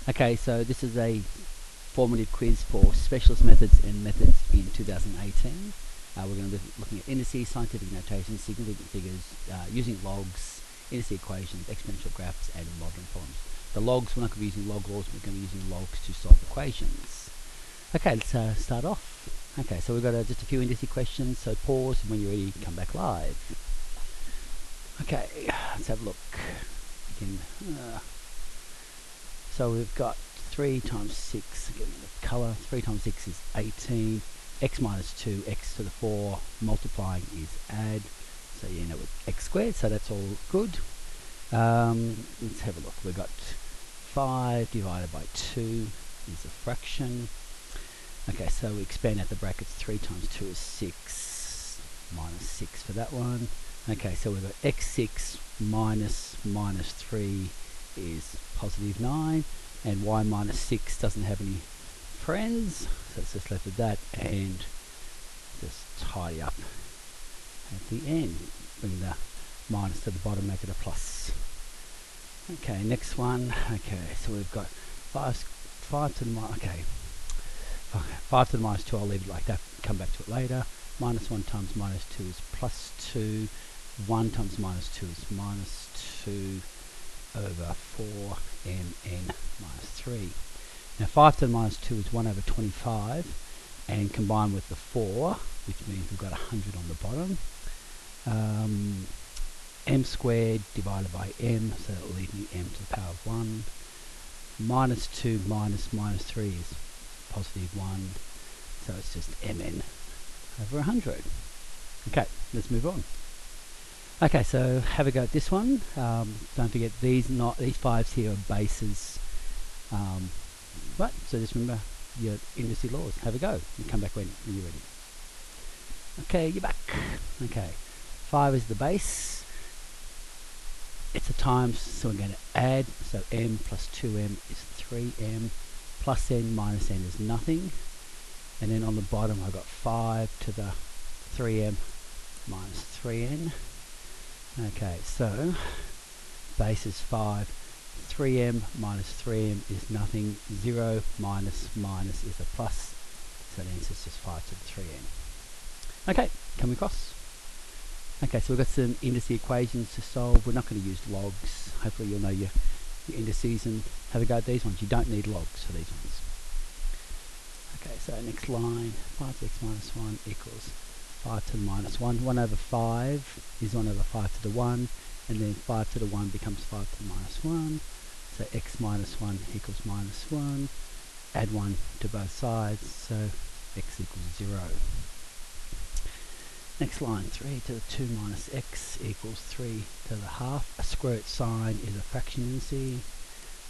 Okay, so this is a formative quiz for specialist methods and methods in 2018. We're going to be looking at indices, scientific notation, significant figures, using logs, index equations, exponential graphs, and modeling problems. The logs, we're not going to be using log laws, we're going to be using logs to solve equations. Okay, let's start off. Okay, so we've got just a few indice questions, so pause, and when you're ready, come back live. Okay, let's have a look. Begin. So we've got 3 times 6, give me the colour, 3 times 6 is 18, x minus 2, x to the 4, multiplying is add, so you end up with x squared, so that's all good. Let's have a look. We've got 5 divided by 2 is a fraction. Okay, so we expand out the brackets. 3 times 2 is 6, minus 6 for that one. Okay, so we've got x6 minus 3 is positive 9, and y minus 6 doesn't have any friends, so it's just left with that, and just tidy up at the end. Bring the minus to the bottom, make it a plus. Okay, next one. Okay, so we've got 5 to the minus, okay, 5 to the minus 2, I'll leave it like that, come back to it later. Minus 1 times minus 2 is plus 2, 1 times minus 2 is minus 2 over 4mn minus 3. Now 5 to the minus 2 is 1 over 25, and combined with the 4, which means we've got 100 on the bottom. M squared divided by m, so that will leave me m to the power of 1. Minus 2 minus minus 3 is positive 1, so it's just mn over 100. Okay, let's move on. Okay, so have a go at this one. Don't forget these 5s here are bases. Right, so just remember your indice laws. Have a go and come back when you're ready. Okay, you're back. Okay, 5 is the base. It's a times, so we're going to add. So m plus 2m is 3m, plus n minus n is nothing. And then on the bottom I've got 5 to the 3m minus 3n. Okay, so base is 5, 3m minus 3m is nothing, 0 minus minus is a plus, so the answer is just 5 to the 3n. Okay, come across. Okay, so we've got some indice equations to solve. We're not going to use logs. Hopefully you'll know your indices and have a go at these ones. You don't need logs for these ones. Okay, so next line, 5x minus 1 equals 5 to the minus 1. 1 over 5 is 1 over 5 to the 1, and then 5 to the 1 becomes 5 to the minus 1. So x minus 1 equals minus 1. Add 1 to both sides, so x equals 0. Next line, 3 to the 2 minus x equals 3 to the half. A square root sign is a fraction in C,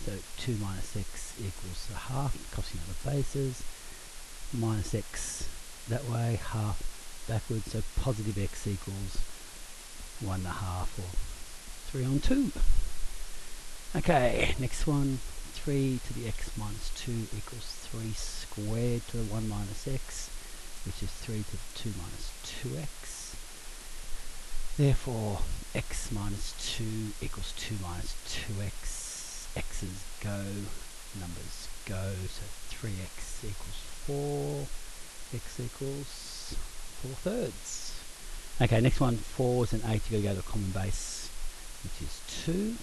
so 2 minus x equals the half, crossing out the bases. Minus x that way, half backwards, so positive x equals 1 1/2 or 3 on 2. Okay, next one, 3 to the x minus 2 equals 3 squared to the 1 minus x, which is 3 to the 2 minus 2x. Therefore, x minus 2 equals 2 minus 2x. X's go, numbers go, so 3x equals 4, x equals 4/3. Okay, next one, 4s and 8, you've got to go to a common base, which is 2.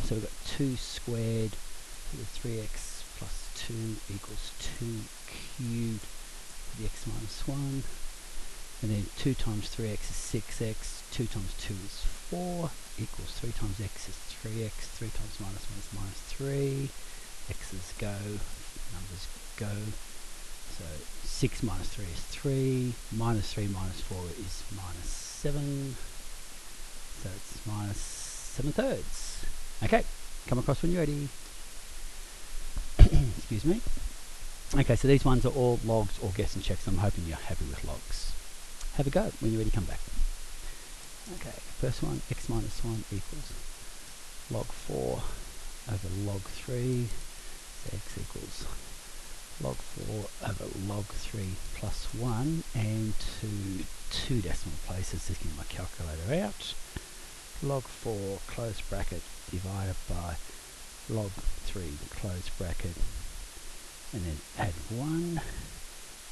So we've got 2 squared to the 3x plus 2 equals 2 cubed to the x minus 1. And then 2 times 3x is 6x, 2 times 2 is 4, equals 3 times x is 3x, 3 times minus 1 is minus 3, x's go, numbers go, so 6 minus 3 is 3, minus 3 minus 4 is minus 7, so it's minus 7/3. Okay, come across when you're ready. Excuse me. Okay, so these ones are all logs or guess and checks. I'm hoping you're happy with logs. Have a go. When you're ready, come back. Okay, first one, x minus 1 equals log 4 over log 3. So x equals log 4 over log 3 plus 1, and to 2 decimal places. Just get my calculator out. Log 4 close bracket divided by log 3 close bracket, and then add 1.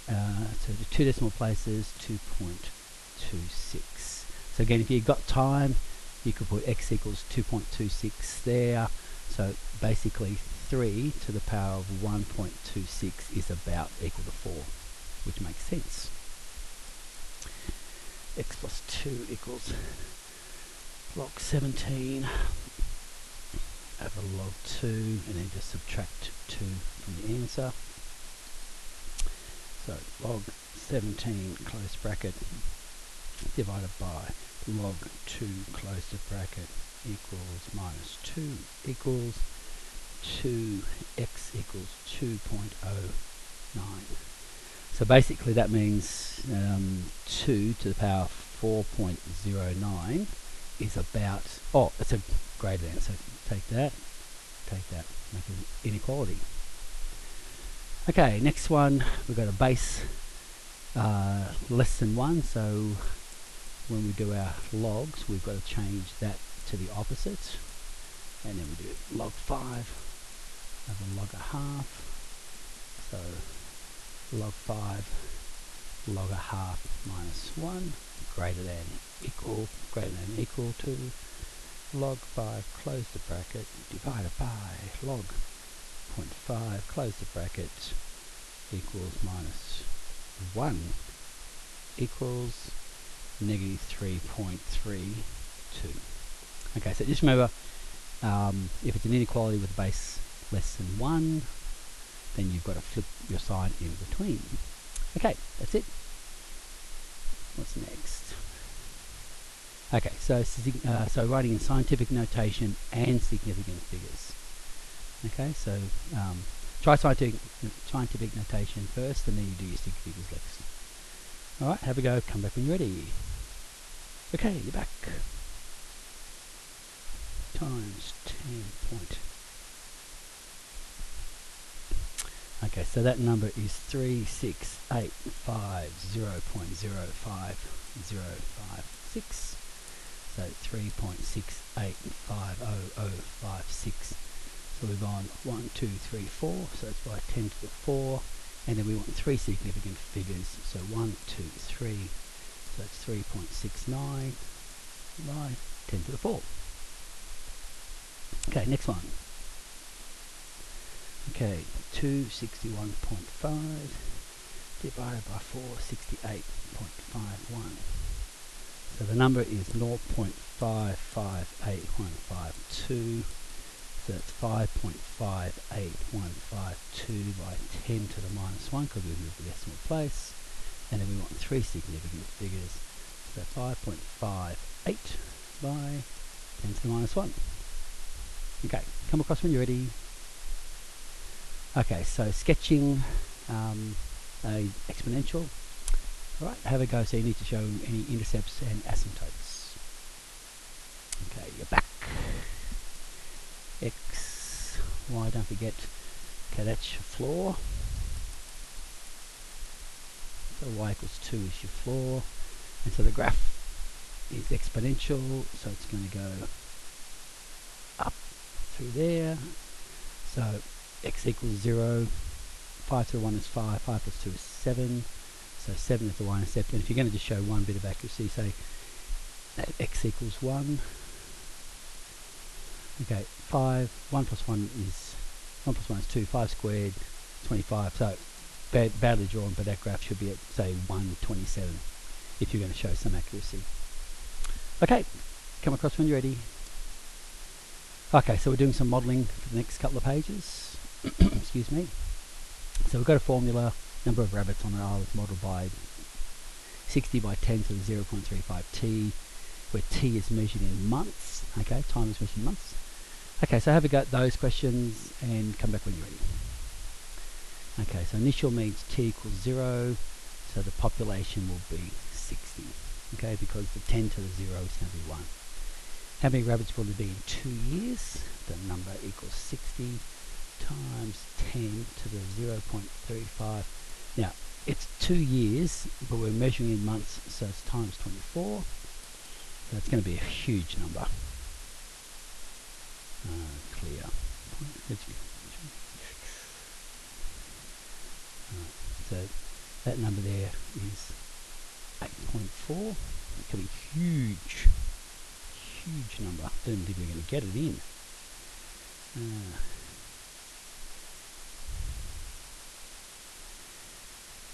So the 2 decimal places, 2.26. So again, if you've got time, you could put x equals 2.26 there. So basically 3 to the power of 1.26 is about equal to 4, which makes sense. X plus 2 equals log 17 over log 2, and then just subtract 2 from the answer. So log 17 close bracket divided by log 2 close the bracket equals minus 2 equals 2x equals 2.09. So basically that means 2 to the power of 4.09 is about, oh, it's a greater than, so take that, make it inequality. Okay, next one, we've got a base less than 1, so when we do our logs, we've got to change that to the opposite, and then we do log 5 over log a half, so log 5 log a half minus 1 greater than equal to log 5 close the bracket divided by log 0.5 close the bracket equals minus 1 equals negative 3.32. Okay, so just remember, if it's an inequality with a base less than 1, then you've got to flip your sign in between. Okay, that's it. What's next? Okay, so writing in scientific notation and significant figures. Okay, so try scientific notation first, and then you do your sig figures next. Alright, have a go, come back when you're ready. Okay, you're back. Times 10 point. Okay, so that number is 3685.0.05056. So 3.68500056. So we've gone 1, 2, 3, 4. So it's by 10 to the 4. And then we want 3 significant figures. So 1, 2, 3. So that's 3.69 by 10 to the 4. Okay, next one. Okay, 261.5 divided by 468.51. So the number is 0.558152. So that's 5.58152 by 10 to the minus 1, because we moved the decimal place. And then we want 3 significant figures. So 5.58 by 10 to the minus 1. Okay, come across when you're ready. Okay, so sketching a exponential. Alright, have a go. So you need to show any intercepts and asymptotes. Okay, you're back. X, Y, don't forget. Okay, that's your floor. So y equals 2 is your floor. And so the graph is exponential, so it's going to go up through there. So x equals 0, 5 to the 1 is 5, 5 plus 2 is 7, so 7 is the y-intercept. And if you're going to just show one bit of accuracy, say that x equals 1. Okay, 1 plus 1 is 2, 5 squared, 25. So badly drawn, but that graph should be at, say, 127 if you're going to show some accuracy. Okay, come across when you're ready. Okay, so we're doing some modelling for the next couple of pages. Excuse me. So we've got a formula, number of rabbits on an island modelled by 60 by 10 to the 0.35 t, where t is measured in months. Okay, time is measured in months. Okay, so have a go at those questions and come back when you're ready. Okay, so initial means t equals 0, so the population will be 60. Okay, because the 10 to the 0 is going to be 1. How many rabbits will there be in 2 years? The number equals 60 times 10 to the 0.35. Now, it's 2 years, but we're measuring in months, so it's times 24. So it's going to be a huge number. Clear. That number there is 8.4. It could be huge, huge number. Don't think we're going to get it in.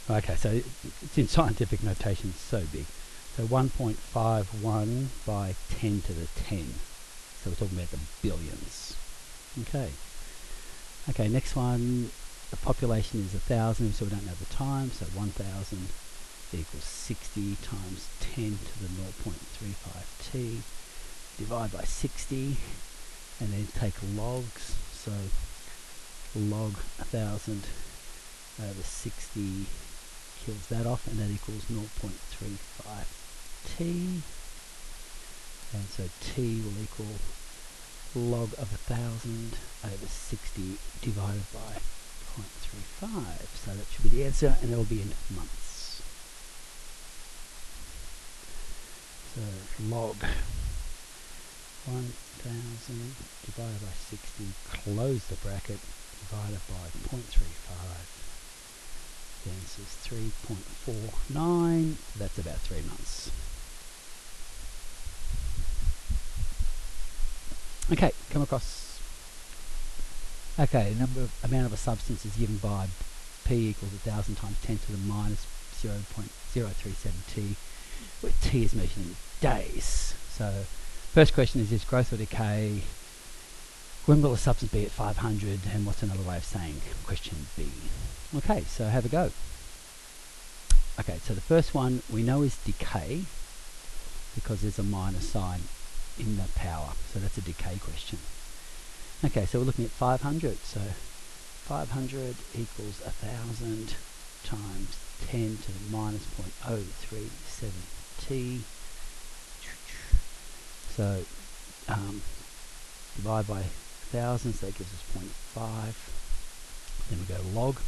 Okay, so it's in scientific notation, it's so big. So 1.51 by 10 to the 10. So we're talking about the billions. Okay. Okay, next one. The population is 1,000, so we don't know the time. So 1,000 equals 60 times 10 to the 0.35t. Divide by 60, and then take logs. So log 1,000 over 60 kills that off, and that equals 0.35t. And so t will equal log of 1,000 over 60 divided by 0.35. So that should be the answer, and it will be in months. So log 1,000 divided by 60, close the bracket, divided by 0.35. The answer is 3.49. That's about 3 months. Okay, come across. Okay, amount of a substance is given by P equals 1,000 times 10 to the minus 0.037t, where t is measured in days. So, first question is growth or decay? When will a substance be at 500? And what's another way of saying question B? Okay, so have a go. Okay, so the first one we know is decay because there's a minus sign in the power, so that's a decay question. Okay, so we're looking at 500, so 500 equals 1,000 times 10 to the minus 0.037t. So divide by 1,000, so that gives us 0.5. Then we go log,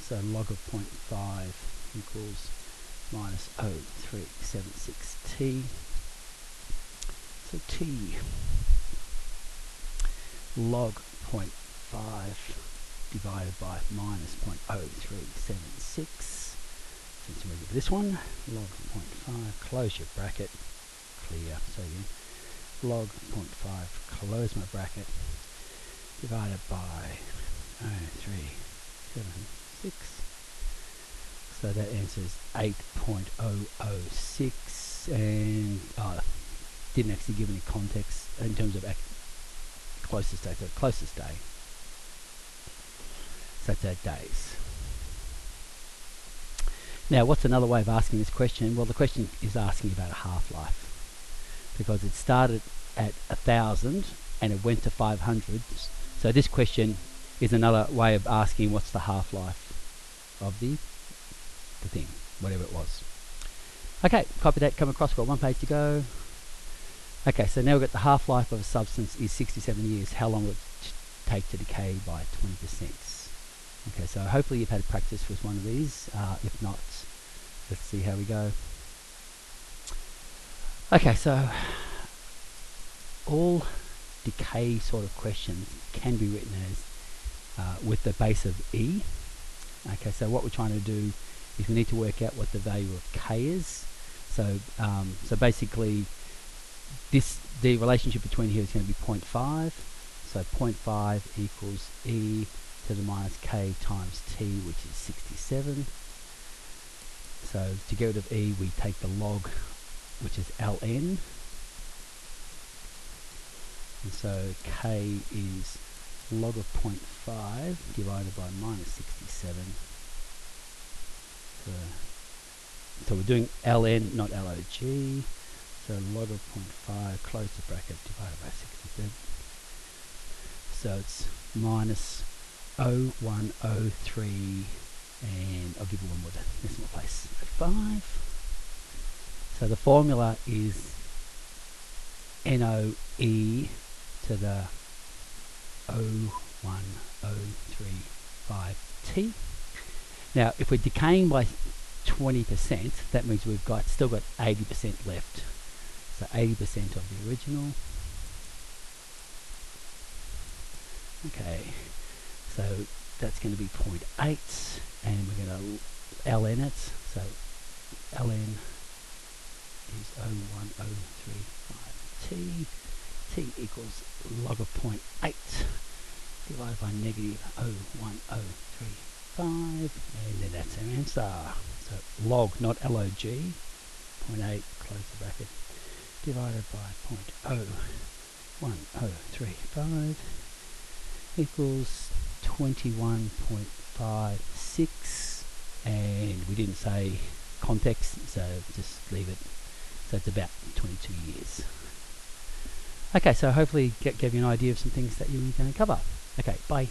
so log of 0.5 equals minus 0.0376t. So t log 0.5 divided by minus 0.0376. Since we give this one, log 0.5, close your bracket, clear. So you log 0.5, close my bracket, divided by 0.0376. So that answers 8.006, and didn't actually give any context in terms of closest day. So closest day. So that's 8 days. Now, what's another way of asking this question? Well, the question is asking about a half-life, because it started at 1,000 and it went to 500. So this question is another way of asking what's the half-life of the thing, whatever it was. Okay, copy that, come across, got 1 page to go. Okay, so now we've got the half-life of a substance is 67 years. How long will it take to decay by 20%? Okay, so hopefully you've had practice with one of these. If not, let's see how we go. Okay, so all decay sort of questions can be written as with the base of E. Okay, so what we're trying to do is we need to work out what the value of K is. So, so basically, the relationship between here is going to be 0.5. So 0.5 equals E to the minus K times T, which is 67. So to get rid of E, we take the log, which is ln. And so K is log of 0.5 divided by minus 67. So we're doing ln, not log. So log of 0.5, close the bracket, divided by 67. So it's minus 0.103, and I'll give you one more decimal place, 5. So the formula is NOE to the 0.1035t. Now, if we're decaying by 20%, that means we've still got 80% left. So 80% of the original. Okay, so that's going to be 0.8, and we're going to ln it, so ln is 0.1035t, t equals log of 0.8 divided by negative 0.1035, and then that's our answer. So log, not log, 0.8, close the bracket, divided by 0.01035 equals 21.56, and we didn't say context, so just leave it. So it's about 22 years. Okay, so hopefully gave you an idea of some things that you're going to cover. Okay, bye.